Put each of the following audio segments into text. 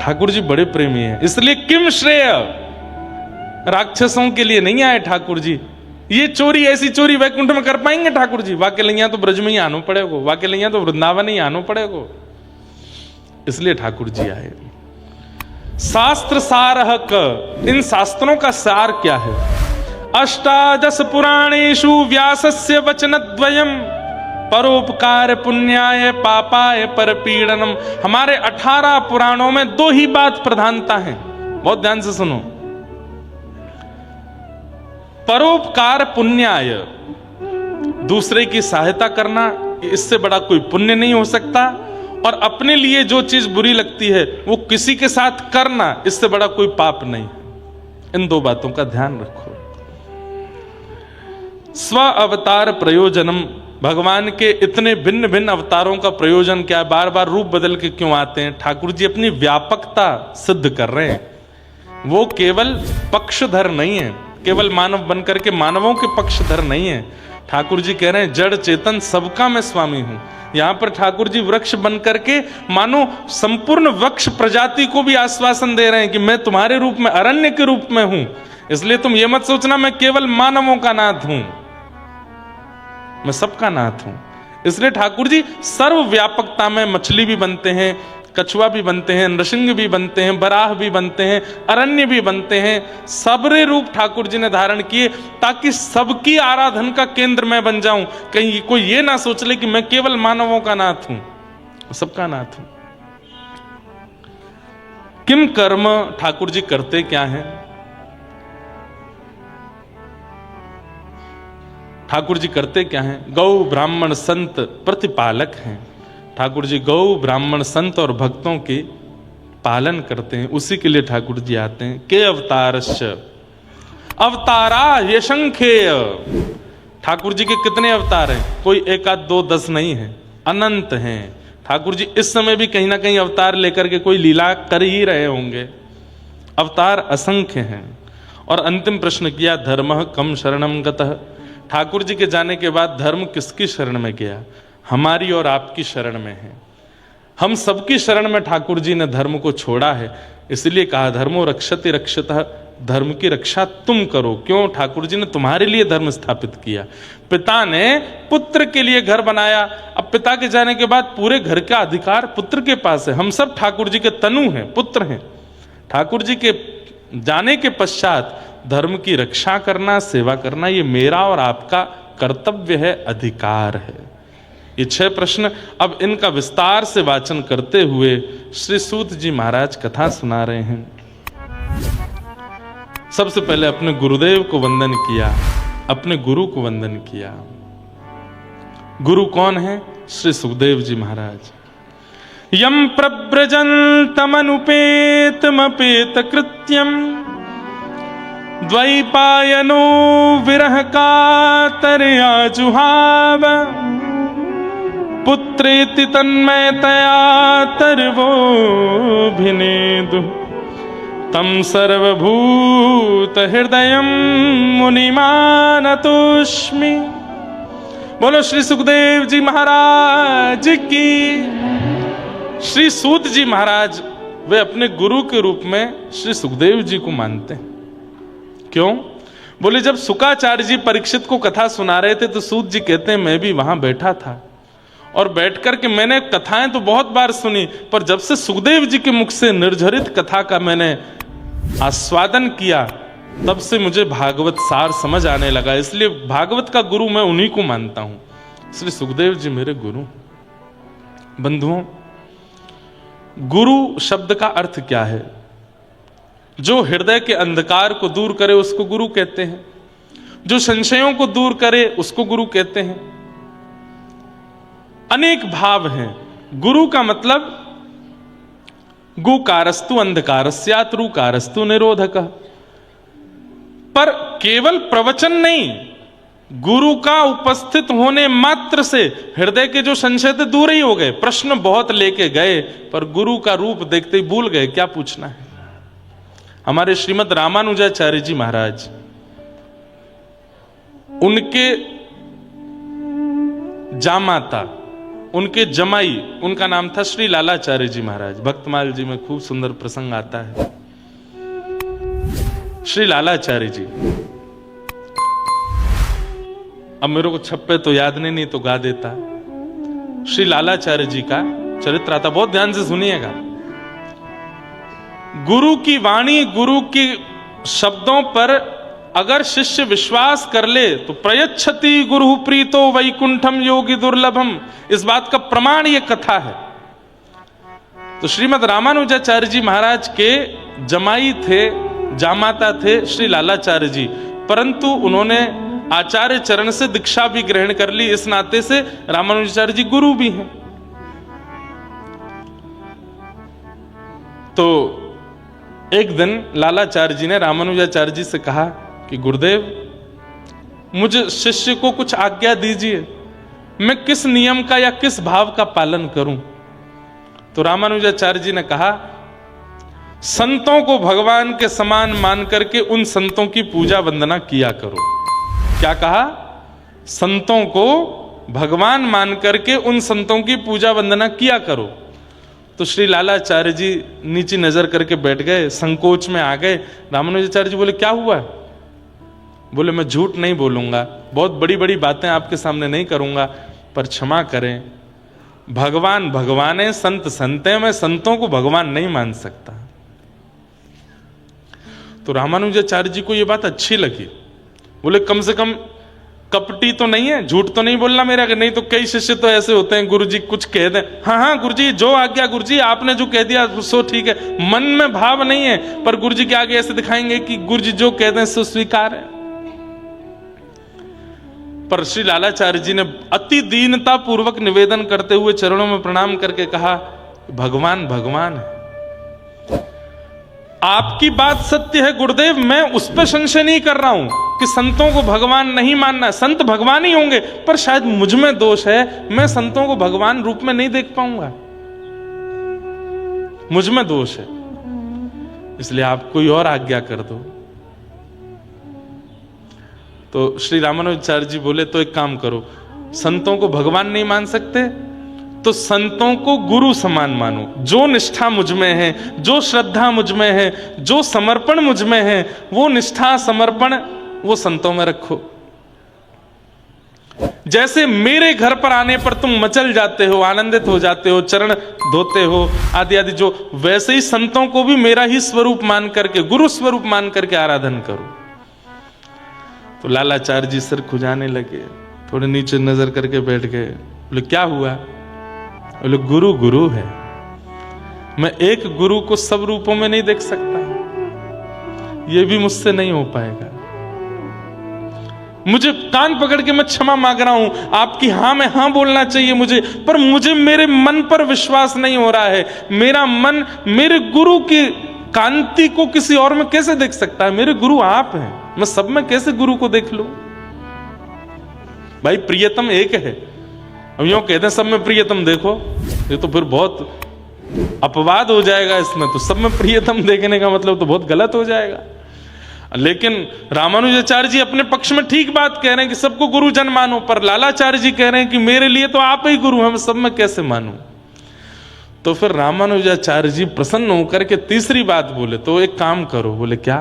ठाकुर जी बड़े प्रेमी हैं, इसलिए किम श्रेय राक्षसों के लिए नहीं आए ठाकुर जी। ये चोरी, ऐसी चोरी वैकुंठ में कर पाएंगे ठाकुर जी? वाके लैया तो ब्रज में ही आनो पड़ेगो, वाके लैया तो वृंदावन ही आनो पड़ेगो। इसलिए ठाकुर जी आए। शास्त्र सारः क, इन शास्त्रों का सार क्या है? अष्टादश पुराणेषु व्यासस्य वचनद्वयम् परोपकार पुण्याय पापाय परपीडनम। हमारे 18 पुराणों में 2 ही बात प्रधानता है, बहुत ध्यान से सुनो। परोपकार पुण्याय, दूसरे की सहायता करना, इससे बड़ा कोई पुण्य नहीं हो सकता। और अपने लिए जो चीज बुरी लगती है वो किसी के साथ करना, इससे बड़ा कोई पाप नहीं। इन 2 बातों का ध्यान रखो। स्व अवतार प्रयोजनम, भगवान के इतने भिन्न भिन्न अवतारों का प्रयोजन क्या है? बार बार रूप बदल के क्यों आते हैं? ठाकुर जी अपनी व्यापकता सिद्ध कर रहे हैं। वो केवल पक्षधर नहीं है, केवल मानव बनकर के मानवों के पक्षधर नहीं है। ठाकुर जी कह रहे हैं जड़ चेतन सबका मैं स्वामी हूं। यहां पर ठाकुर जी वृक्ष बनकर के मानो संपूर्ण वृक्ष प्रजाति को भी आश्वासन दे रहे हैं कि मैं तुम्हारे रूप में, अरण्य के रूप में हूं। इसलिए तुम ये मत सोचना मैं केवल मानवों का नाथ हूं, मैं सबका नाथ हूं। इसलिए ठाकुर जी सर्वव्यापकता में मछली भी बनते हैं, कछुआ भी बनते हैं, नृसिंह भी बनते हैं, बराह भी बनते हैं, अरण्य भी बनते हैं। सबरे रूप ठाकुर जी ने धारण किए ताकि सबकी आराधन का केंद्र मैं बन जाऊं। कहीं कोई ये ना सोच ले कि मैं केवल मानवों का नाथ हूं, सबका नाथ हूं। किम कर्म, ठाकुर जी करते क्या हैं? ठाकुर जी करते क्या हैं? गौ ब्राह्मण संत प्रतिपालक हैं। ठाकुर जी गौ ब्राह्मण संत और भक्तों के पालन करते हैं, उसी के लिए ठाकुर जी आते हैं। के अवतारश्च, अवतारा यशंखेय। ठाकुर जी के कितने अवतार हैं? कोई 1 आध 2 10 नहीं है, अनंत हैं। ठाकुर जी इस समय भी कहीं ना कहीं अवतार लेकर के कोई लीला कर ही रहे होंगे। अवतार असंख्य हैं। और अंतिम प्रश्न किया, धर्मः कम शरणम गतः। ठाकुर जी के जाने के बाद धर्म किसकी शरण में गया? हमारी और आपकी शरण में है। हम सबकी शरण में ठाकुर जी ने धर्म को छोड़ा है। इसलिए कहा धर्मो रक्षति रक्षतः, धर्म की रक्षा तुम करो। क्यों? ठाकुर जी ने तुम्हारे लिए धर्म स्थापित किया। पिता ने पुत्र के लिए घर बनाया, अब पिता के जाने के बाद पूरे घर का अधिकार पुत्र के पास है। हम सब ठाकुर जी के तनु हैं, पुत्र हैं। ठाकुर जी के जाने के पश्चात धर्म की रक्षा करना, सेवा करना, ये मेरा और आपका कर्तव्य है, अधिकार है। ये 6 प्रश्न, अब इनका विस्तार से वाचन करते हुए श्री सूत जी महाराज कथा सुना रहे हैं। सबसे पहले अपने गुरुदेव को वंदन किया, अपने गुरु को वंदन किया। गुरु कौन है? श्री सुखदेव जी महाराज। यम प्रव्रजन्तमनुपेतमपेत कृत्यम द्वैपायनो विरह कातरया जुहाव पुत्रेति तन्मयतया तर्वोऽभिनेदुः तं सर्वभूत हृदयं मुनिमानतोऽस्मि। बोलो श्री सुखदेव जी महाराज की। श्री सूत जी महाराज वे अपने गुरु के रूप में श्री सुखदेव जी को मानते हैं। क्यों? बोले जब शुकाचार्य जी परीक्षित को कथा सुना रहे थे तो सूत जी कहते हैं मैं भी वहां बैठा था और बैठ करके मैंने कथाएं तो बहुत बार सुनी, पर जब से सुखदेव जी के मुख से निर्झरित कथा का मैंने आस्वादन किया तब से मुझे भागवत सार समझ आने लगा। इसलिए भागवत का गुरु मैं उन्हीं को मानता हूं। इसलिए सुखदेव जी मेरे गुरु। बंधुओं, गुरु शब्द का अर्थ क्या है? जो हृदय के अंधकार को दूर करे उसको गुरु कहते हैं, जो संशयों को दूर करे उसको गुरु कहते हैं। अनेक भाव हैं। गुरु का मतलब गुकारस्तु अंधकारस्यात् रुकारस्तु निरोधकः। पर केवल प्रवचन नहीं, गुरु का उपस्थित होने मात्र से हृदय के जो संशय थे दूर ही हो गए। प्रश्न बहुत लेके गए पर गुरु का रूप देखते ही भूल गए क्या पूछना है। हमारे श्रीमद् रामानुजाचार्य जी महाराज, उनके जामाता उनके जमाई, उनका नाम था श्री लालाचार्य जी महाराज। भक्तमाल जी में खूब सुंदर प्रसंग आता है। श्री लालाचार्य जी, अब मेरे को छप्पे तो याद नहीं तो गा देता। श्री लालाचार्य जी का चरित्र आता, बहुत ध्यान से सुनिएगा। गुरु की वाणी, गुरु के शब्दों पर अगर शिष्य विश्वास कर ले तो प्रयच्छति गुरु प्रीतो वैकुंठम योगी दुर्लभम, इस बात का प्रमाण ये कथा है। तो श्रीमद रामानुजाचार्य जी महाराज के जमाई थे, जामाता थे श्री लालाचार्य जी, परंतु उन्होंने आचार्य चरण से दीक्षा भी ग्रहण कर ली, इस नाते से रामानुजाचार्य जी गुरु भी हैं। तो एक दिन लालाचार्य जी ने रामानुजाचार्य जी से कहा कि गुरुदेव, मुझे शिष्य को कुछ आज्ञा दीजिए, मैं किस नियम का या किस भाव का पालन करूं। तो रामानुजाचार्य जी ने कहा, संतों को भगवान के समान मान करके उन संतों की पूजा वंदना किया करो। क्या कहा? संतों को भगवान मान करके उन संतों की पूजा वंदना किया करो। तो श्री लालाचार्य जी नीचे नजर करके बैठ गए, संकोच में आ गए। रामानुजाचार्य जी बोले, क्या हुआ? बोले, मैं झूठ नहीं बोलूंगा, बहुत बड़ी बड़ी बातें आपके सामने नहीं करूंगा, पर क्षमा करें, भगवान भगवान है, संत संत है, मैं संतों को भगवान नहीं मान सकता। तो रामानुजाचार्य जी को यह बात अच्छी लगी। बोले, कम से कम कपटी तो नहीं है, झूठ तो नहीं बोलना मेरा, नहीं तो कई शिष्य तो ऐसे होते हैं, गुरुजी कुछ कह दें, हाँ गुरुजी जो आज्ञा, गुरुजी आपने जो कह दिया सो ठीक है, मन में भाव नहीं है, पर गुरुजी के आगे ऐसे दिखाएंगे कि गुरुजी जो कह दें सो स्वीकार है। पर श्री लालाचार्य जी ने अति दीनता पूर्वक निवेदन करते हुए चरणों में प्रणाम करके कहा, भगवान भगवान है, आपकी बात सत्य है गुरुदेव, मैं उस पर संशय नहीं कर रहा हूं कि संतों को भगवान नहीं मानना, संत भगवान ही होंगे, पर शायद मुझ में दोष है, मैं संतों को भगवान रूप में नहीं देख पाऊंगा, मुझ में दोष है, इसलिए आप कोई और आज्ञा कर दो। तो श्री रामानुजाचार्य जी बोले, तो एक काम करो, संतों को भगवान नहीं मान सकते तो संतों को गुरु समान मानो। जो निष्ठा मुझ में है, जो श्रद्धा मुझ में है, जो समर्पण मुझ में है, वो निष्ठा समर्पण वो संतों में रखो। जैसे मेरे घर पर आने पर तुम मचल जाते हो, आनंदित हो जाते हो, चरण धोते हो आदि आदि, जो वैसे ही संतों को भी मेरा ही स्वरूप मान करके, गुरु स्वरूप मान करके आराधन करो। तो लालाचार्य जी सिर खुजाने लगे, थोड़े नीचे नजर करके बैठ गए। बोले, क्या हुआ? बोले, गुरु गुरु है, मैं एक गुरु को सब रूपों में नहीं देख सकता, यह भी मुझसे नहीं हो पाएगा। मुझे कान पकड़ के मैं क्षमा मांग रहा हूं, आपकी हां में हां बोलना चाहिए मुझे, पर मुझे मेरे मन पर विश्वास नहीं हो रहा है। मेरा मन मेरे गुरु की कांति को किसी और में कैसे देख सकता है? मेरे गुरु आप हैं, मैं सब में कैसे गुरु को देख लूं? भाई प्रियतम एक है, अब यूं कहते हैं सब में प्रियतम देखो, ये तो फिर बहुत अपवाद हो जाएगा इसमें, तो सब में प्रियतम देखने का मतलब तो बहुत गलत हो जाएगा। लेकिन रामानुजाचार्य जी अपने पक्ष में ठीक बात कह रहे हैं कि सबको गुरुजन मानो, पर लालाचार्य जी कह रहे हैं कि मेरे लिए तो आप ही गुरु हैं, मैं सब में कैसे मानूं? तो फिर रामानुजाचार्य जी प्रसन्न होकर के तीसरी बात बोले, तो एक काम करो। बोले, क्या?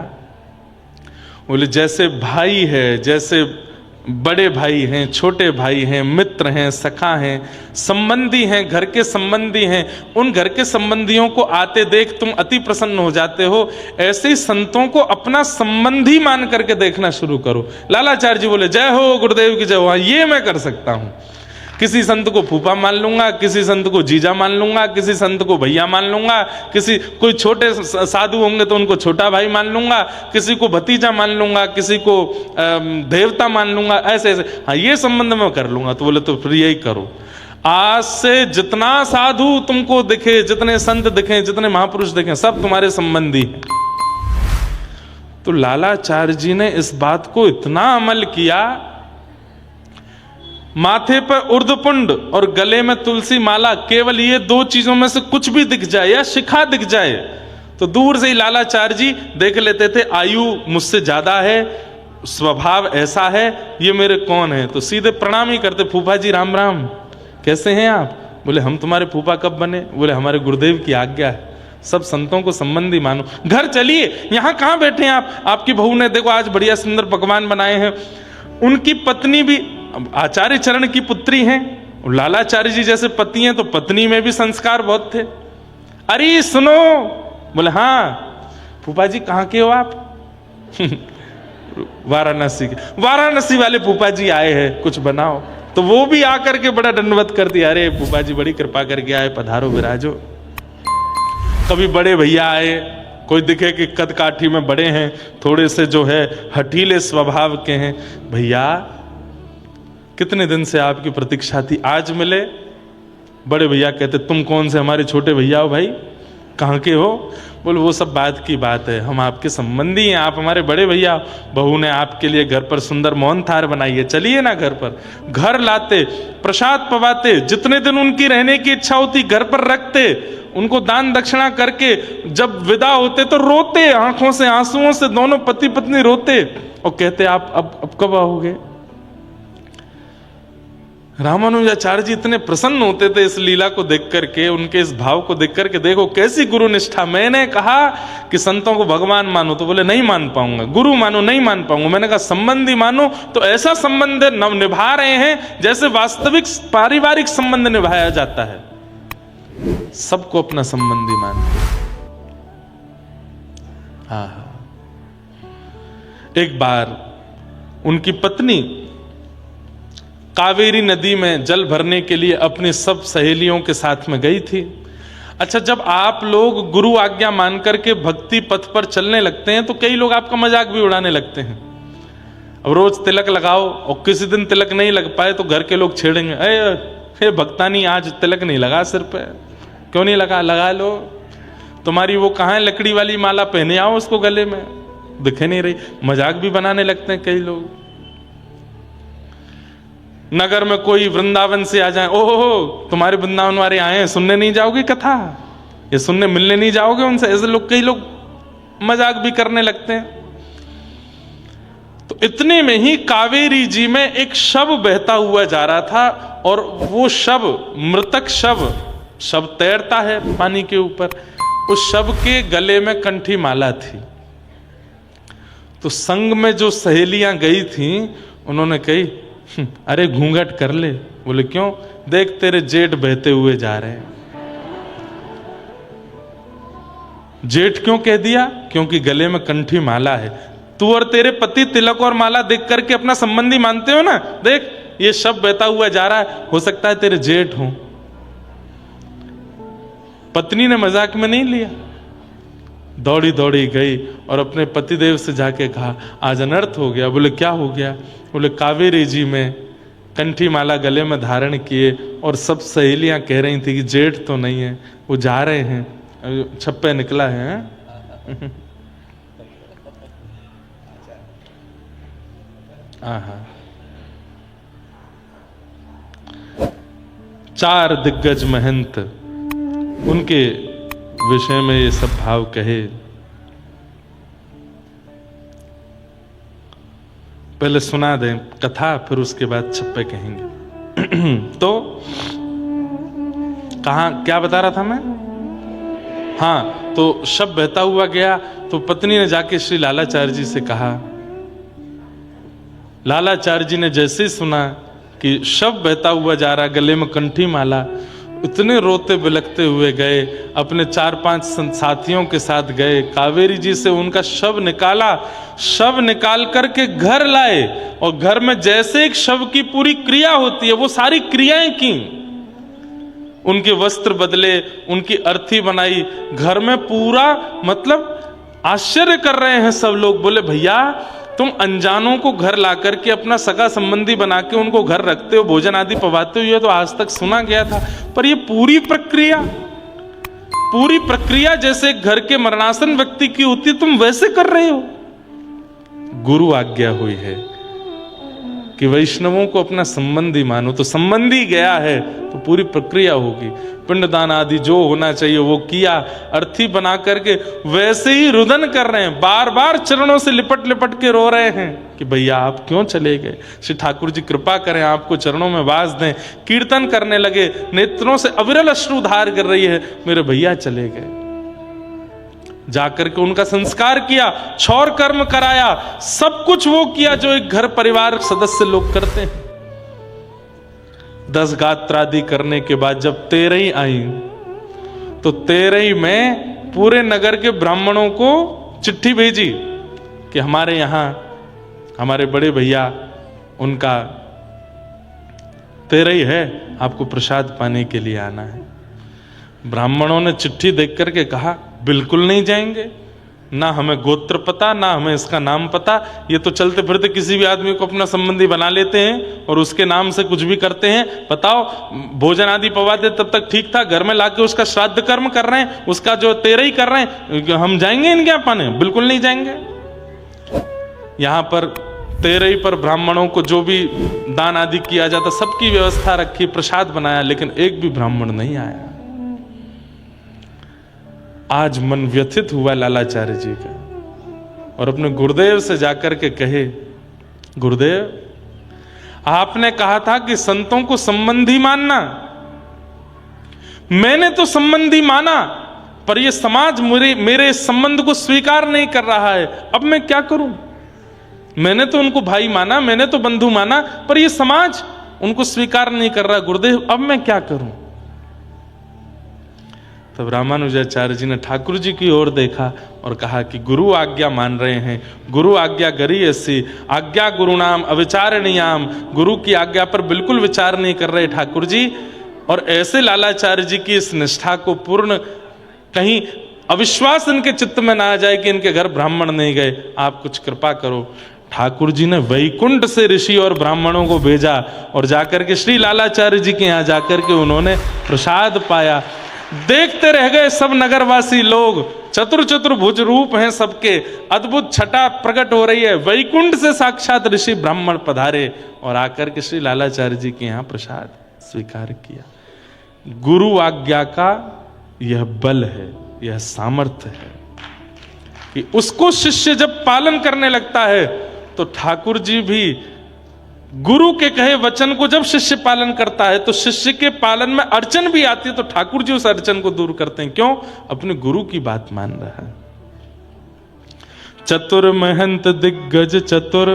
बोले, जैसे भाई है, जैसे बड़े भाई हैं, छोटे भाई हैं, मित्र हैं, सखा हैं, संबंधी हैं, घर के संबंधी हैं, उन घर के संबंधियों को आते देख तुम अति प्रसन्न हो जाते हो, ऐसे ही संतों को अपना संबंधी मान करके देखना शुरू करो। लालाचार्य जी बोले, जय हो गुरुदेव की जय हो, ये मैं कर सकता हूं। किसी संत को फूफा मान लूंगा, किसी संत को जीजा मान लूंगा, किसी संत को भैया मान लूंगा, किसी कोई छोटे साधु होंगे तो उनको छोटा भाई मान लूंगा, किसी को भतीजा मान लूंगा, किसी को देवता मान लूंगा, ऐसे ऐसे, हाँ ये संबंध में कर लूंगा। तो बोले, तो फिर यही करो, आज से जितना साधु तुमको दिखे, जितने संत दिखे, जितने महापुरुष दिखे, सब तुम्हारे संबंधी हैं। तो लालाचार्य जी ने इस बात को इतना अमल किया, माथे पर उर्धपुंड और गले में तुलसी माला, केवल ये दो चीजों में से कुछ भी दिख जाए या शिखा दिख जाए तो दूर से ही लालाचार्य जी देख लेते थे, आयु मुझसे ज्यादा है, स्वभाव ऐसा है, ये मेरे कौन है, तो सीधे प्रणाम ही करते, फूफा जी राम राम, कैसे हैं आप? बोले हम तुम्हारे फूफा कब बने? बोले हमारे गुरुदेव की आज्ञा है, सब संतों को संबंधी मानो। घर चलिए, यहाँ कहाँ बैठे हैं आप? आपकी बहू ने देखो आज बढ़िया सुंदर पकवान बनाए हैं। उनकी पत्नी भी आचार्य चरण की पुत्री हैं, लालाचार्य जी जैसे पति हैं, तो पत्नी में भी संस्कार बहुत थे। अरे सुनो, बोले हाँ फूफा जी कहाँ के हो आप? वाराणसी के। वाराणसी वाले फूफा जी आए हैं, कुछ बनाओ। तो वो भी आकर के बड़ा दंडवत कर दिया, अरे फूफा जी बड़ी कृपा करके आए, पधारो विराजो। कभी बड़े भैया आए, कोई दिखे कि कद काठी में बड़े हैं, थोड़े से जो है हठीले स्वभाव के हैं, भैया कितने दिन से आपकी प्रतीक्षा थी, आज मिले। बड़े भैया कहते तुम कौन से हमारे छोटे भैया हो भाई, कहाँ के हो? बोले वो सब बात की बात है, हम आपके संबंधी हैं, आप हमारे बड़े भैया। बहू ने आपके लिए घर पर सुंदर मोहन थार बनाई है, चलिए ना घर पर। घर लाते, प्रसाद पवाते, जितने दिन उनकी रहने की इच्छा होती घर पर रखते, उनको दान दक्षिणा करके जब विदा होते तो रोते, आंखों से आंसुओं से दोनों पति पत्नी रोते और कहते आप अब कब आओगे? रामानुजाचार्य जी इतने प्रसन्न होते थे इस लीला को देख करके, उनके इस भाव को देख करके। देखो कैसी गुरु निष्ठा। मैंने कहा कि संतों को भगवान मानो, तो बोले नहीं मान पाऊंगा। गुरु मानो, नहीं मान पाऊंगा। मैंने कहा संबंधी मानो, तो ऐसा संबंध निभा रहे हैं जैसे वास्तविक पारिवारिक संबंध निभाया जाता है। सबको अपना संबंधी मानते। हाँ, एक बार उनकी पत्नी कावेरी नदी में जल भरने के लिए अपनी सब सहेलियों के साथ में गई थी। अच्छा, जब आप लोग गुरु आज्ञा मान करके भक्ति पथ पर चलने लगते हैं तो कई लोग आपका मजाक भी उड़ाने लगते हैं। अब रोज तिलक लगाओ और किसी दिन तिलक नहीं लग पाए तो घर के लोग छेड़ेंगे, अरे भक्तानी आज तिलक नहीं लगा सिर पे, क्यों नहीं लगा? लगा लो। तुम्हारी वो कहाँ है लकड़ी वाली माला, पहने आओ उसको गले में, दिखे नहीं रही। मजाक भी बनाने लगते हैं कई लोग। नगर में कोई वृंदावन से आ जाए, ओहो तुम्हारे वृंदावन वाले आए हैं, सुनने नहीं जाओगे कथा? ये सुनने मिलने नहीं जाओगे उनसे? ऐसे लोग, कई लोग मजाक भी करने लगते हैं। तो इतने में ही कावेरी जी में एक शव बहता हुआ जा रहा था और वो शव, मृतक शव तैरता है पानी के ऊपर। उस शव के गले में कंठी माला थी। तो संग में जो सहेलियां गई थी उन्होंने कही अरे घूंघट कर ले। बोले क्यों? देख तेरे जेठ बहते हुए जा रहे हैं। जेठ क्यों कह दिया? क्योंकि गले में कंठी माला है। तू और तेरे पति तिलक और माला देख करके अपना संबंधी मानते हो ना, देख ये शव बहता हुआ जा रहा है, हो सकता है तेरे जेठ हो। पत्नी ने मजाक में नहीं लिया, दौड़ी दौड़ी गई और अपने पतिदेव से जाके कहा आज अनर्थ हो गया। बोले क्या हो गया? बोले कावेरी जी में कंठी माला गले में धारण किए और सब सहेलियां कह रही थी कि जेठ तो नहीं है, वो जा रहे हैं, छप्पे निकला है। आहा, 4 दिग्गज महंत उनके विषय में ये सब भाव कहे। पहले सुना दें कथा, फिर उसके बाद छप्पे कहेंगे। तो कहाँ क्या बता रहा था मैं? हाँ, तो शव बहता हुआ गया तो पत्नी ने जाके श्री लालाचार्य जी से कहा। लालाचार्य जी ने जैसे ही सुना कि शव बहता हुआ जा रहा, गले में कंठी माला, इतने रोते बिलखते हुए गए, अपने 4-5 साथियों के साथ गए, कावेरी जी से उनका शव निकाला, शव निकाल करके घर लाए और घर में जैसे एक शव की पूरी क्रिया होती है वो सारी क्रियाएं की। उनके वस्त्र बदले, उनकी अर्थी बनाई, घर में पूरा, मतलब आश्चर्य कर रहे हैं सब लोग। बोले भैया तुम अनजानों को घर ला करके अपना सगा संबंधी बना के उनको घर रखते हो, भोजन आदि पवाते हो, ये तो आज तक सुना गया था, पर ये पूरी प्रक्रिया जैसे घर के मरणासन व्यक्ति की होती तुम वैसे कर रहे हो। गुरु आज्ञा हुई है कि वैष्णवों को अपना संबंधी मानो, तो संबंधी गया है तो पूरी प्रक्रिया होगी। पिंडदान आदि जो होना चाहिए वो किया, अर्थी बना करके वैसे ही रुदन कर रहे हैं, बार बार चरणों से लिपट लिपट के रो रहे हैं। कि भैया आप क्यों चले गए, श्री ठाकुर जी कृपा करें, आपको चरणों में वास दें। कीर्तन करने लगे, नेत्रों से अविरल अश्रु धार कर रही है, मेरे भैया चले गए। जाकर के उनका संस्कार किया, क्षौर कर्म कराया, सब कुछ वो किया जो एक घर परिवार सदस्य लोग करते हैं। 10 गात्रादि करने के बाद जब 13 आई तो 13 में पूरे नगर के ब्राह्मणों को चिट्ठी भेजी कि हमारे यहां हमारे बड़े भैया उनका 13 है, आपको प्रसाद पाने के लिए आना है। ब्राह्मणों ने चिट्ठी देख करके कहा बिल्कुल नहीं जाएंगे, ना हमें गोत्र पता, ना हमें इसका नाम पता, ये तो चलते फिरते किसी भी आदमी को अपना संबंधी बना लेते हैं और उसके नाम से कुछ भी करते हैं। बताओ, भोजन आदि पवाते तब तक ठीक था, घर में लाके उसका श्राद्ध कर्म कर रहे हैं, उसका जो 13 ही कर रहे हैं, हम जाएंगे इनके यहाँ पाने? बिल्कुल नहीं जाएंगे। यहां पर 13 पर ब्राह्मणों को जो भी दान आदि किया जाता सबकी व्यवस्था रखी, प्रसाद बनाया, लेकिन एक भी ब्राह्मण नहीं आया। आज मन व्यथित हुआ लालाचार्य जी का और अपने गुरुदेव से जाकर के कहे, गुरुदेव आपने कहा था कि संतों को संबंधी मानना, मैंने तो संबंधी माना, पर यह समाज मेरे संबंध को स्वीकार नहीं कर रहा है, अब मैं क्या करूं? मैंने तो उनको भाई माना, मैंने तो बंधु माना, पर यह समाज उनको स्वीकार नहीं कर रहा, गुरुदेव अब मैं क्या करूं? तब रामानुजाचार्य जी ने ठाकुर जी की ओर देखा और कहा कि गुरु आज्ञा मान रहे हैं, गुरु आज्ञा गरी ऐसी आज्ञा गुरु नाम अविचारणीयाम, गुरु की आज्ञा पर बिल्कुल विचार नहीं कर रहे ठाकुर जी। और ऐसे लालाचार्य जी की इस निष्ठा को पूर्ण कहीं अविश्वास इनके चित्त में ना आ जाए कि इनके घर ब्राह्मण नहीं गए, आप कुछ कृपा करो। ठाकुर जी ने वैकुंठ से ऋषि और ब्राह्मणों को भेजा और जाकर के श्री लालाचार्य जी के यहाँ जाकर के उन्होंने प्रसाद पाया। देखते रह गए सब नगरवासी लोग, चतुर्भुज रूप हैं सबके, अद्भुत छटा प्रकट हो रही है, वैकुंठ से साक्षात ऋषि ब्राह्मण पधारे और आकर के श्री लालाचार्य जी के यहाँ प्रसाद स्वीकार किया। गुरु आज्ञा का यह बल है, यह सामर्थ्य है कि उसको शिष्य जब पालन करने लगता है तो ठाकुर जी भी गुरु के कहे वचन को जब शिष्य पालन करता है तो शिष्य के पालन में अड़चन भी आती है तो ठाकुर जी उस अड़चन को दूर करते हैं। क्यों? अपने गुरु की बात मान रहा है। चतुर महंत दिग्गज चतुर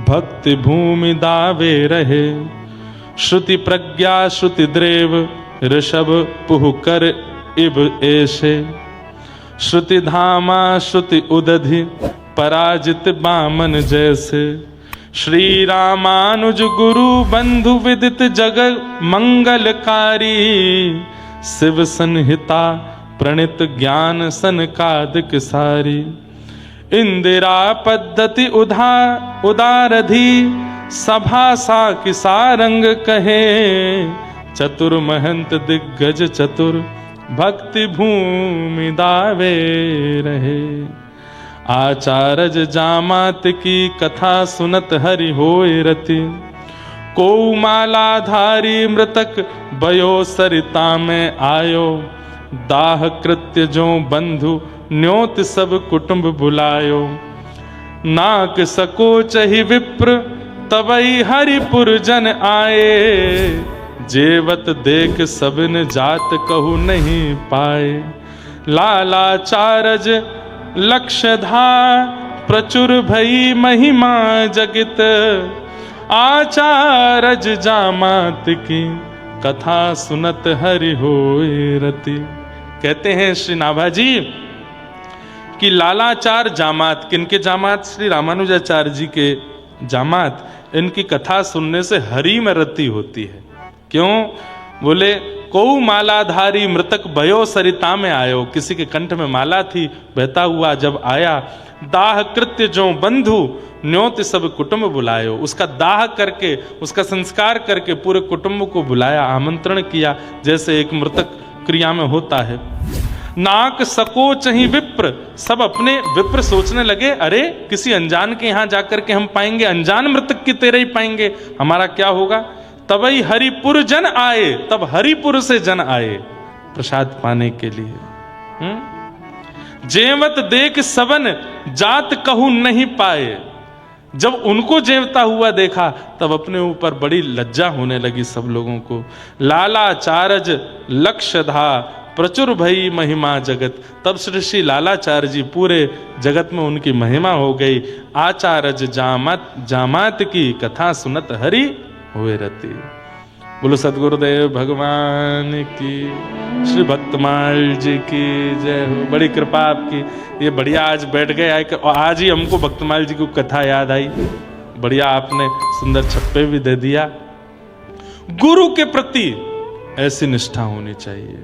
भक्ति भूमि दावे रहे, श्रुति प्रज्ञा श्रुति द्रेव ऋषभ पुह कर इब ऐसे, श्रुति धामा श्रुति उदधि पराजित बामन जैसे, श्री रामानुज गुरु बंधु विदित जग मंगलकारी, शिव संहिता प्रणित ज्ञान सनकादिक सारी, इंदिरा पद्धति उदारधि सभा साकी सारंग कहे, चतुर महंत दिग्गज चतुर भक्ति भूमि दावे रहे। आचारज जामात की कथा सुनत हरि होए रति, को मालाधारी मृतक बयो सरिता में आयो, दाह कृत्य जो बंधु न्योत सब कुटुंब बुलायो, नाक सको चहि विप्र तबई हरिपुर जन आए, जेवत देख सबन जात कहु नहीं पाए, लालाचारज लक्षधा प्रचुर भई महिमा जगित, आचारज जामात की कथा सुनत हरि होए रति। कहते हैं श्री नाभाजी कि लालाचार जामात, किनके जामात? श्री रामानुजाचार्य जी के जामात, इनकी कथा सुनने से हरि में रति होती है। क्यों? बोले को मालाधारी मृतक भयो सरिता में आयो, किसी के कंठ में माला थी, बहता हुआ जब आया, दाह कृत्य जो बंधु न्योत सब कुटुंब बुलायो, उसका दाह करके उसका संस्कार करके पूरे कुटुंब को बुलाया, आमंत्रण किया, जैसे एक मृतक क्रिया में होता है। नाक सको चहि विप्र, सब अपने विप्र सोचने लगे, अरे किसी अनजान के यहाँ जाकर के हम पाएंगे, अनजान मृतक की तेरे ही पाएंगे, हमारा क्या होगा? तबई हरिपुर जन आए, तब हरिपुर से जन आए प्रसाद पाने के लिए। जेवत देख सबन जात कहू नहीं पाए, जब उनको जेवता हुआ देखा तब अपने ऊपर बड़ी लज्जा होने लगी सब लोगों को। लालाचारज लक्षधा प्रचुर भई महिमा जगत। तब श्री लालाचार्य जी पूरे जगत में उनकी महिमा हो गई। आचारज जामात की कथा सुनत हरि हुए रति। बोलो सदगुरुदेव भगवान की, श्री भक्तमाल जी की जय हो। बड़ी कृपा आपकी, ये बढ़िया आज बैठ गए आए और आज ही हमको भक्तमाल जी की कथा याद आई। बढ़िया आपने सुंदर छप्पे भी दे दिया। गुरु के प्रति ऐसी निष्ठा होनी चाहिए।